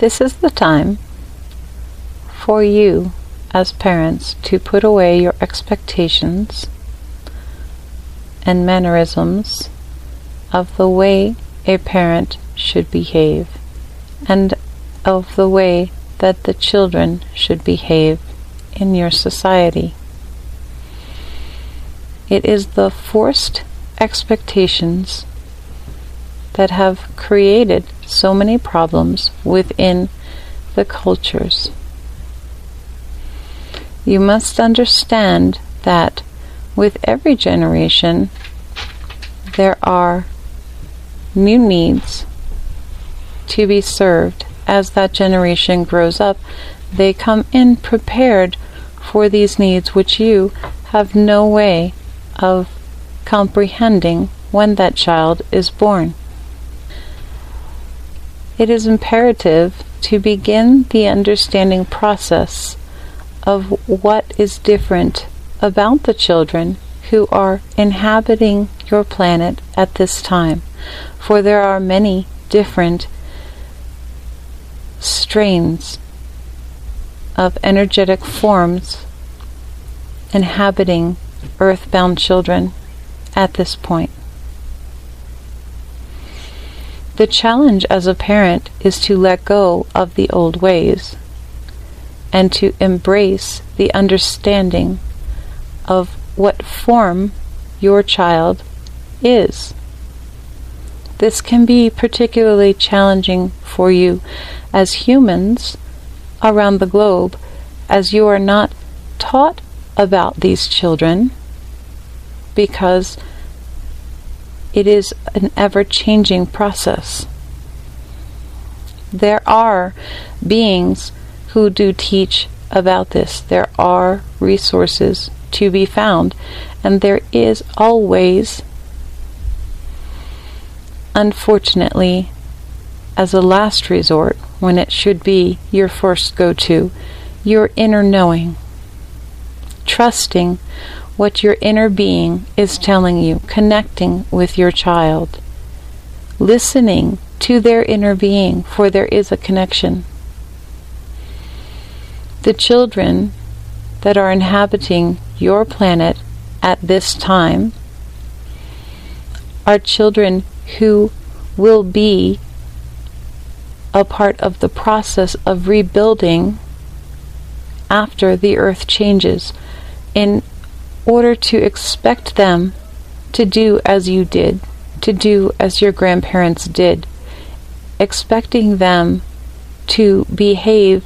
This is the time for you as parents to put away your expectations and mannerisms of the way a parent should behave and of the way that the children should behave in your society. It is the forced expectations that have created so many problems within the cultures. You must understand that with every generation there are new needs to be served. As that generation grows up, they come in prepared for these needs which you have no way of comprehending when that child is born. It is imperative to begin the understanding process of what is different about the children who are inhabiting your planet at this time, for there are many different strains of energetic forms inhabiting earthbound children at this point. The challenge as a parent is to let go of the old ways and to embrace the understanding of what form your child is. This can be particularly challenging for you as humans around the globe, as you are not taught about these children, because it is an ever-changing process. There are beings who do teach about this. There are resources to be found, and there is always, unfortunately, as a last resort, when it should be your first go-to, your inner knowing, trusting what your inner being is telling you, connecting with your child, listening to their inner being, for there is a connection. The children that are inhabiting your planet at this time are children who will be a part of the process of rebuilding after the earth changes, in order to expect them to do as you did, to do as your grandparents did, expecting them to behave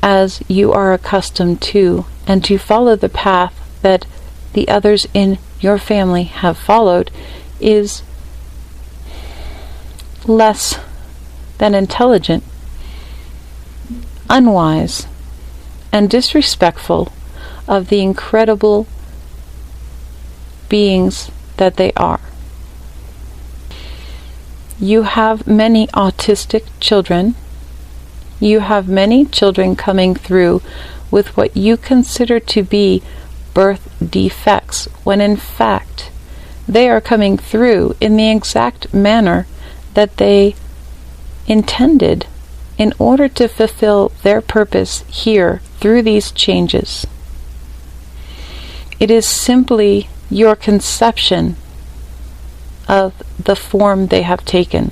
as you are accustomed to, and to follow the path that the others in your family have followed, is less than intelligent, unwise, and disrespectful of the incredible beings that they are. You have many autistic children. You have many children coming through with what you consider to be birth defects, when in fact they are coming through in the exact manner that they intended in order to fulfill their purpose here through these changes. It is simply your conception of the form they have taken.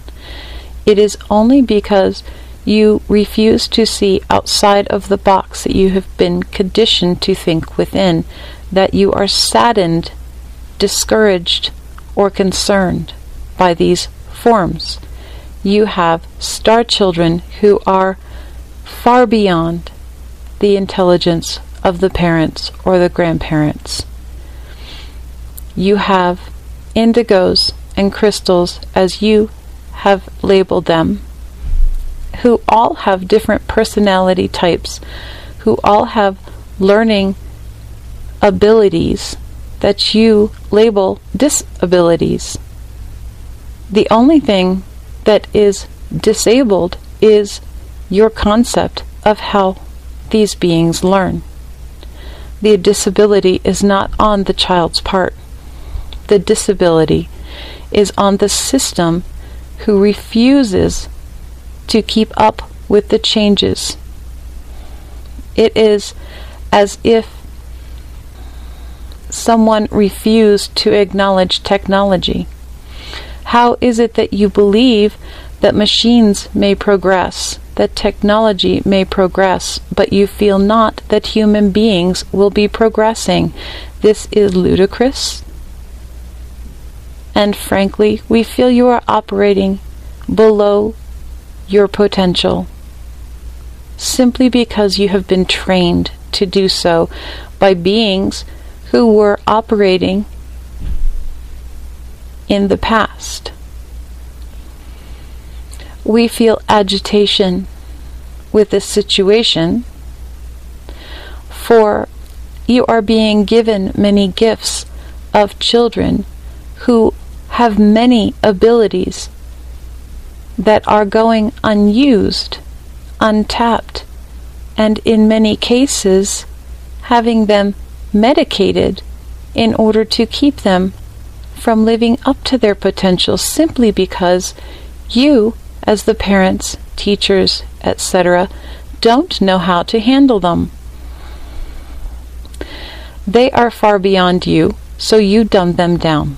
It is only because you refuse to see outside of the box that you have been conditioned to think within that you are saddened, discouraged, or concerned by these forms. You have star children who are far beyond the intelligence of the parents or the grandparents. You have indigos and crystals, as you have labeled them, who all have different personality types, who all have learning abilities that you label disabilities. The only thing that is disabled is your concept of how these beings learn. The disability is not on the child's part. The disability is on the system who refuses to keep up with the changes. It is as if someone refused to acknowledge technology. How is it that you believe that machines may progress, that technology may progress, but you feel not that human beings will be progressing? This is ludicrous. And frankly, we feel you are operating below your potential, simply because you have been trained to do so by beings who were operating in the past. We feel agitation with this situation, for you are being given many gifts of children who have many abilities that are going unused, untapped, and in many cases having them medicated in order to keep them from living up to their potential, simply because you, as the parents, teachers, etc., don't know how to handle them. They are far beyond you, so you dumb them down.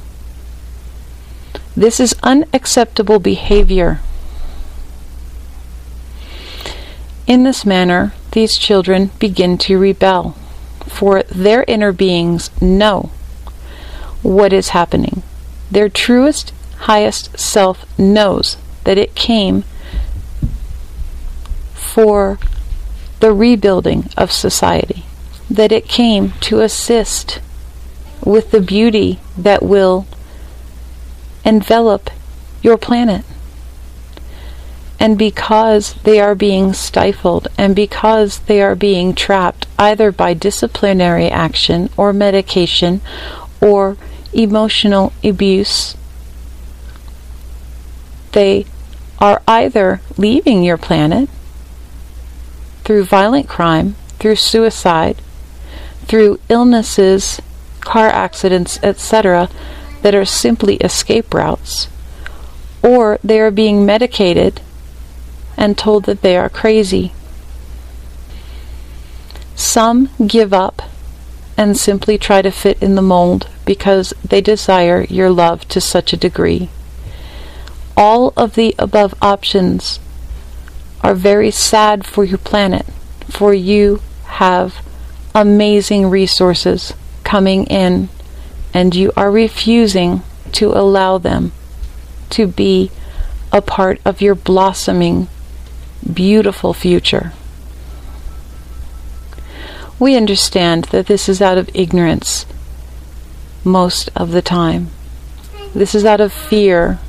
This is unacceptable behavior. In this manner, these children begin to rebel, for their inner beings know what is happening. Their truest, highest self knows that it came for the rebuilding of society, that it came to assist with the beauty that will envelop your planet. And because they are being stifled, and because they are being trapped either by disciplinary action or medication or emotional abuse, they are either leaving your planet through violent crime, through suicide, through illnesses, car accidents, etc., that are simply escape routes, or they are being medicated and told that they are crazy. Some give up and simply try to fit in the mold because they desire your love to such a degree. All of the above options are very sad for your planet, for you have amazing resources coming in, and you are refusing to allow them to be a part of your blossoming, beautiful future. We understand that this is out of ignorance most of the time. This is out of fear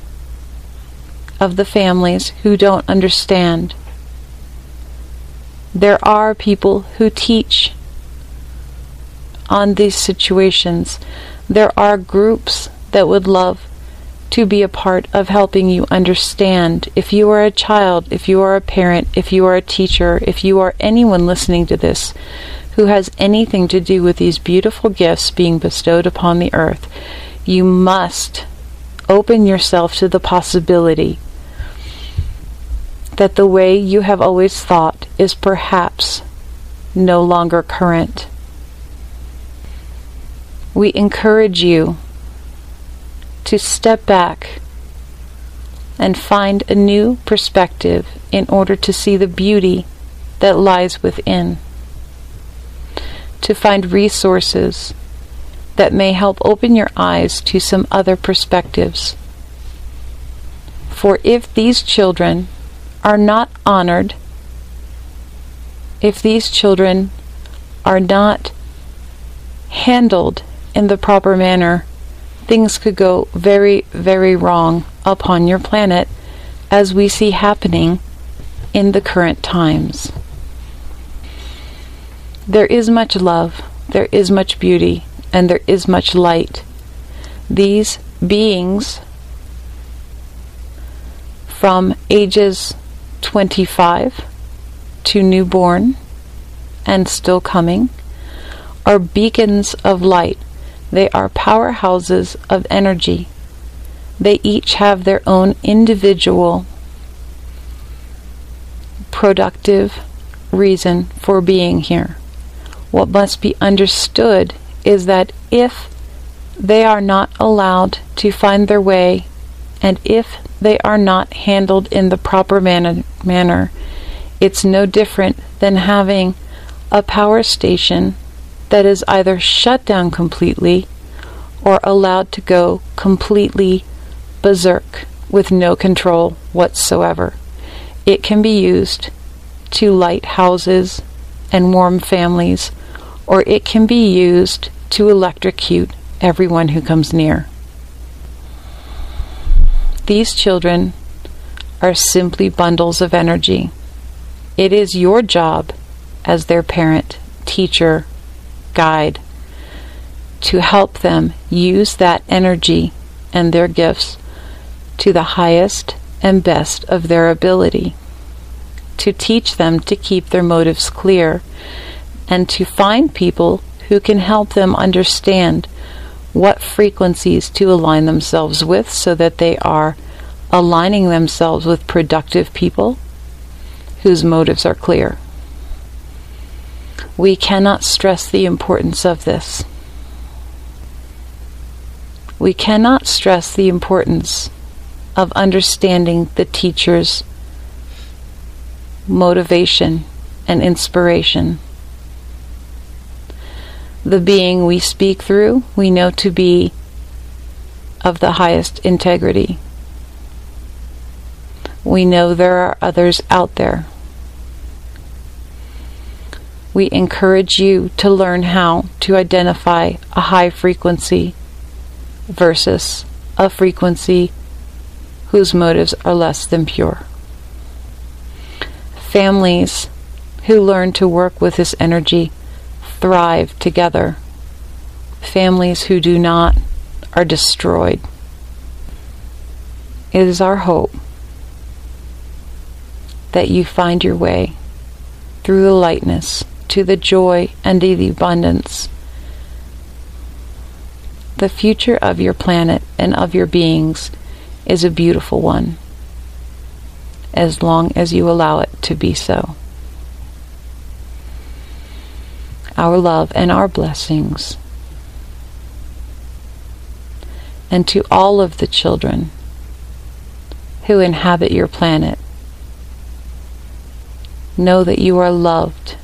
of the families who don't understand. There are people who teach on these situations. There are groups that would love to be a part of helping you understand. If you are a child, if you are a parent, if you are a teacher, if you are anyone listening to this who has anything to do with these beautiful gifts being bestowed upon the earth, you must open yourself to the possibility that the way you have always thought is perhaps no longer current. We encourage you to step back and find a new perspective in order to see the beauty that lies within, to find resources that may help open your eyes to some other perspectives. For if these children are not honored, if these children are not handled in the proper manner, things could go very, very wrong upon your planet, as we see happening in the current times. There is much love, there is much beauty, and there is much light. These beings from ages 25 to newborn and still coming are beacons of light. They are powerhouses of energy. They each have their own individual productive reason for being here. What must be understood is that if they are not allowed to find their way, and if they are not handled in the proper manner, it's no different than having a power station that is either shut down completely or allowed to go completely berserk with no control whatsoever. It can be used to light houses and warm families, or it can be used to electrocute everyone who comes near. These children are simply bundles of energy. It is your job as their parent, teacher, guide, to help them use that energy and their gifts to the highest and best of their ability, to teach them to keep their motives clear, and to find people who can help them understand what frequencies to align themselves with so that they are aligning themselves with productive people whose motives are clear. We cannot stress the importance of this. We cannot stress the importance of understanding the teacher's motivation and inspiration. The being we speak through, we know to be of the highest integrity. We know there are others out there. We encourage you to learn how to identify a high frequency versus a frequency whose motives are less than pure. Families who learn to work with this energy thrive together. Families who do not are destroyed. It is our hope that you find your way through the lightness to the joy and the abundance. The future of your planet and of your beings is a beautiful one, as long as you allow it to be so. Our love and our blessings. And to all of the children who inhabit your planet, know that you are loved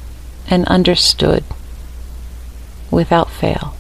and understood without fail.